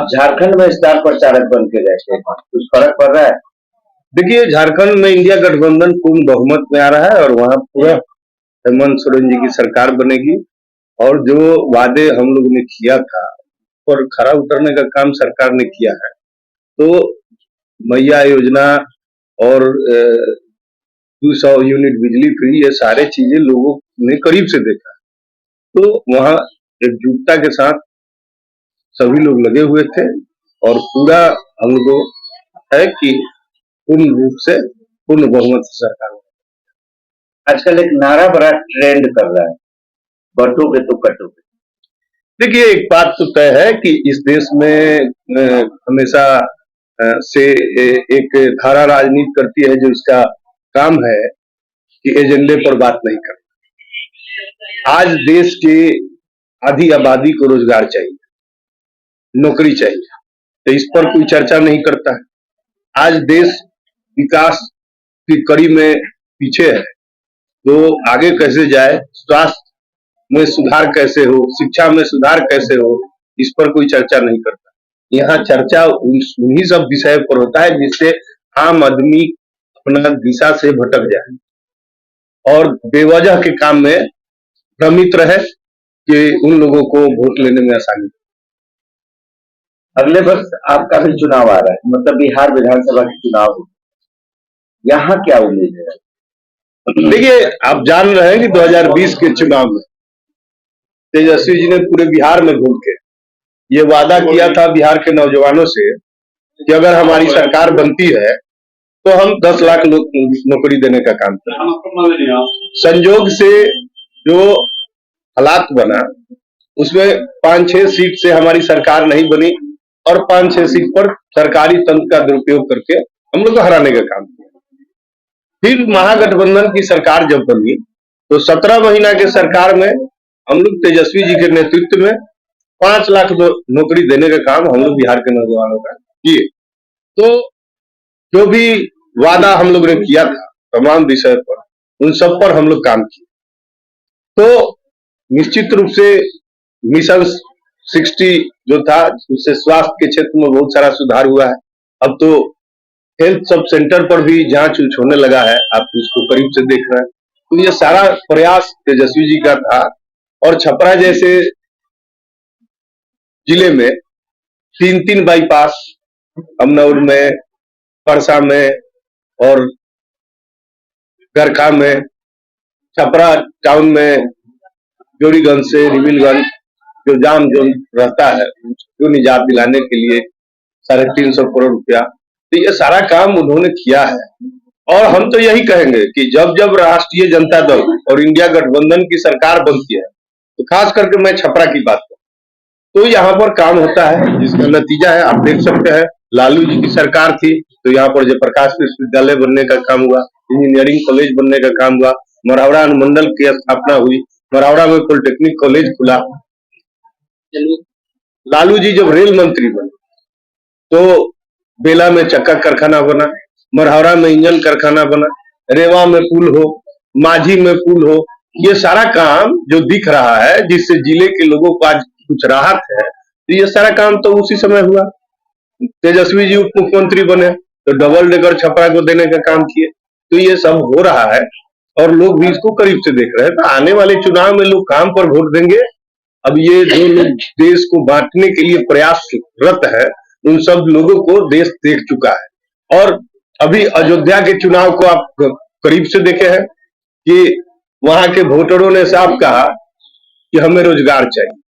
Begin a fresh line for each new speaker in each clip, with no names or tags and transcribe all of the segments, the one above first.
आप झारखंड में स्टार प्रचारक बन के गए थे, कुछ फर्क पड़ रहा है?
देखिए, झारखंड में इंडिया गठबंधन पूर्ण बहुमत में आ रहा है और वहाँ पूरा हेमंत सोरेन जी की सरकार बनेगी और जो वादे हम लोग ने किया था और खरा उतरने का काम सरकार ने किया है। तो मैया योजना और 200 यूनिट बिजली फ्री, ये सारे चीजें लोगों ने करीब से देखा। तो वहाँ एकजुटता के साथ सभी लोग लगे हुए थे और पूरा हम लोगों है कि पूर्ण रूप से पूर्ण बहुमत से सरकार।
आजकल एक नारा बड़ा ट्रेंड कर रहा है, बटोगे तो कटोगे।
देखिए, एक बात तो तय है कि इस देश में हमेशा से एक धारा राजनीति करती है जो इसका काम है कि एजेंडे पर बात नहीं करना। आज देश के आधी आबादी को रोजगार चाहिए, नौकरी चाहिए, तो इस पर कोई चर्चा नहीं करता है। आज देश विकास की कड़ी में पीछे है, तो आगे कैसे जाए, स्वास्थ्य में सुधार कैसे हो, शिक्षा में सुधार कैसे हो, इस पर कोई चर्चा नहीं करता। यहाँ चर्चा उन्हीं सब विषय पर होता है जिससे आम आदमी अपना दिशा से भटक जाए और बेवजह के काम में भ्रमित रहे कि उन लोगों को वोट लेने में आसानी।
अगले वर्ष आपका भी चुनाव आ रहा है, मतलब बिहार विधानसभा के चुनाव हो, यहाँ क्या उम्मीद है?
देखिए, आप जान रहे हैं कि 2020 के चुनाव में तेजस्वी जी ने पूरे बिहार में घूम के ये वादा किया था बिहार के नौजवानों से कि अगर हमारी सरकार बनती है तो हम 10 लाख नौकरी देने का काम करेंगे। संजोग से जो हालात बना उसमें 5-6 सीट से हमारी सरकार नहीं बनी और 5-6 सीट पर सरकारी तंत्र का दुरुपयोग करके हम लोग को हराने का काम किया। फिर महागठबंधन की सरकार जब बनी तो 17 महीना के सरकार में हम लोग तेजस्वी जी के नेतृत्व में 5 लाख नौकरी देने का काम हम लोग बिहार के नौजवानों का किए। तो जो भी वादा हम लोग ने किया था तमाम विषय पर, उन सब पर हम लोग काम किए। तो निश्चित रूप से मिशन 60 जो था उससे स्वास्थ्य के क्षेत्र में बहुत सारा सुधार हुआ है। अब तो हेल्थ सब सेंटर पर भी जांच होने लगा है, आप उसको करीब से देख रहे हैं। तो ये सारा प्रयास तेजस्वी जी का था और छपरा जैसे जिले में 3 बाईपास, अमनौर में, परसा में और गरखा में, छपरा टाउन में, जोड़ीगंज से रिविलगंज जो जाम जो रहता है उसको निजात दिलाने के लिए 350 करोड़ रुपया, तो ये सारा काम उन्होंने किया है। और हम तो यही कहेंगे कि जब जब राष्ट्रीय जनता दल और इंडिया गठबंधन की सरकार बनती है तो खास करके मैं छपरा की बात करूं तो यहाँ पर काम होता है, जिसका नतीजा है आप देख सकते हैं। लालू जी की सरकार थी तो यहाँ पर जयप्रकाश विश्वविद्यालय बनने का काम हुआ, इंजीनियरिंग कॉलेज बनने का काम हुआ, मरौड़ा अनुमंडल की स्थापना हुई, मरौड़ा में पॉलिटेक्निक कॉलेज खुला। लालू जी जब रेल मंत्री बने तो बेला में चक्का कारखाना बना, मरौड़ा में इंजन कारखाना बना, रेवा में पुल हो, माझी में पुल हो, ये सारा काम जो दिख रहा है जिससे जिले के लोगों को आज कुछ राहत है, तो ये सारा काम तो उसी समय हुआ। तेजस्वी जी उप मुख्यमंत्री बने तो डबल डेकर छपरा को देने का काम किए। तो ये सब हो रहा है और लोग भी इसको करीब से देख रहे हैं। तो आने वाले चुनाव में लोग काम पर वोट देंगे। अब ये जो लोग देश को बांटने के लिए प्रयासरत है उन सब लोगों को देश देख चुका है। और अभी अयोध्या के चुनाव को आप करीब से देखे हैं कि वहां के वोटरों ने साफ कहा कि हमें रोजगार चाहिए।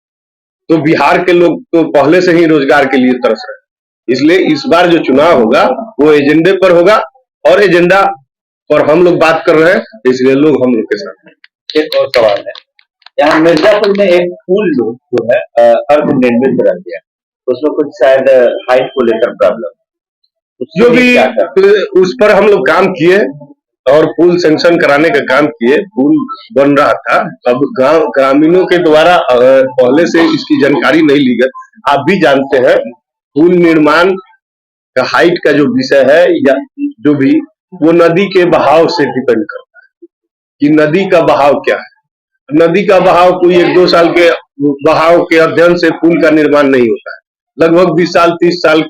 तो बिहार के लोग तो पहले से ही रोजगार के लिए तरस रहे हैं, इसलिए इस बार जो चुनाव होगा वो एजेंडे पर होगा और एजेंडा पर हम लोग बात कर रहे हैं, इसलिए लोग हम लोग के साथ हैं।
एक और सवाल है, यहाँ मिर्जापुर में एक पुल जो है अर्धनिर्मित रह गया, उसमें कुछ शायद हाइट को लेकर प्रॉब्लम,
जो भी उस पर हम लोग काम किए और पुल सेंक्शन कराने का काम किए। पुल बन रहा था, अब गांव ग्रामीणों के द्वारा पहले से इसकी जानकारी नहीं ली गई। आप भी जानते हैं पुल निर्माण का हाइट का जो विषय है या जो भी वो नदी के बहाव से डिपेंड करता है कि नदी का बहाव क्या है। नदी का बहाव कोई 1-2 साल के बहाव के अध्ययन से पुल का निर्माण नहीं होता है। लगभग 20 साल 30 साल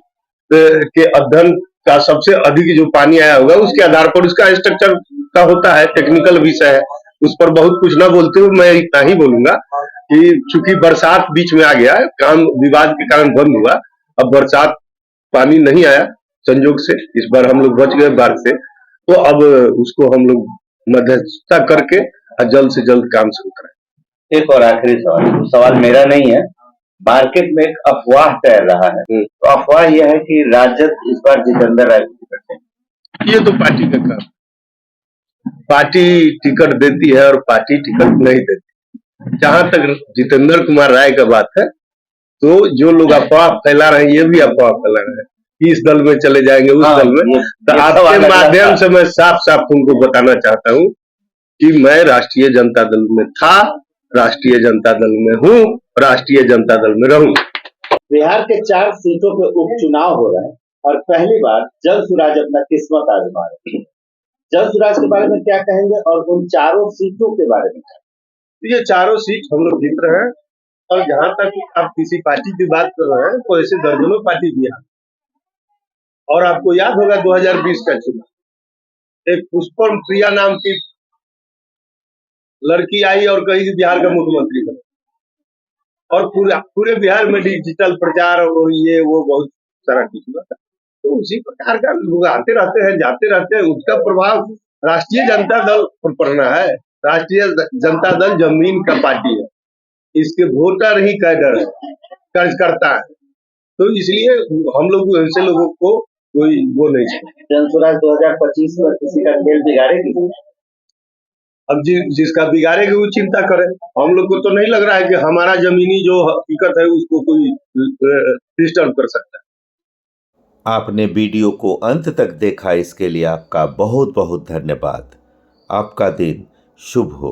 के अध्ययन का सबसे अधिक जो पानी आया होगा उसके आधार पर उसका स्ट्रक्चर का होता है, टेक्निकल विषय है, उस पर बहुत कुछ ना बोलते हुए मैं इतना ही बोलूंगा कि चूंकि बरसात बीच में आ गया, काम विवाद के कारण बंद हुआ, अब बरसात पानी नहीं आया संजोग से, इस बार हम लोग बच गए बाढ़ से, तो अब उसको हम लोग मध्यस्थता करके और जल्द से जल्द काम शुरू करें।
एक और आखिरी सवाल, सवाल मेरा नहीं है, मार्केट में एक अफवाह तैर रहा है, तो अफवाह यह है कि राजद इस बार जितेंद्र राय को टिकट देंगे।
ये तो पार्टी का काम, पार्टी टिकट देती है और पार्टी टिकट नहीं देती। जहां तक जितेंद्र कुमार राय का बात है, तो जो लोग अफवाह फैला रहे हैं ये भी अफवाह फैला रहे हैं कि इस दल में चले जाएंगे, उस दल में, तो आपके माध्यम से मैं साफ साफ उनको बताना चाहता हूं कि मैं राष्ट्रीय जनता दल में था, राष्ट्रीय जनता दल में हूं, राष्ट्रीय जनता दल में रहूंगा।
बिहार के 4 सीटों पे उपचुनाव हो रहे हैं और पहली बार जल सुराज अपना किस्मत आजमा रहे हैं। जल सुराज के बारे में क्या कहेंगे और उन चारों सीटों के बारे में?
ये चारों सीट हम लोग जीत रहे हैं, और जहां तक आप किसी पार्टी की बात कर रहे हैं तो ऐसे दर्जनों पार्टी बिहार, और आपको याद होगा 2020 का चुनाव, एक पुष्पम प्रिया नाम की लड़की आई और कही कि बिहार का मुख्यमंत्री बने, और पूरे बिहार में डिजिटल प्रचार और ये वो बहुत सारा कुछ हुआ। तो उसी प्रकार का लोग आते रहते हैं, जाते रहते हैं, उसका प्रभाव राष्ट्रीय जनता दल पर पड़ना है। राष्ट्रीय जनता दल जमीन का पार्टी है, इसके वोटर ही कैडर है, कार्यकर्ता है, तो इसलिए हम लोग ऐसे लोगों को कोई वो नहीं चाहिए।
जल सुराज 2025 में किसी का खेल बिगाड़ेगी?
अब जिसका बिगाड़ेगी वो चिंता करे, हम लोग को तो नहीं लग रहा है कि हमारा जमीनी जो हकीकत है उसको कोई डिस्टर्ब कर सकता है।
आपने वीडियो को अंत तक देखा, इसके लिए आपका बहुत बहुत धन्यवाद। आपका दिन शुभ हो।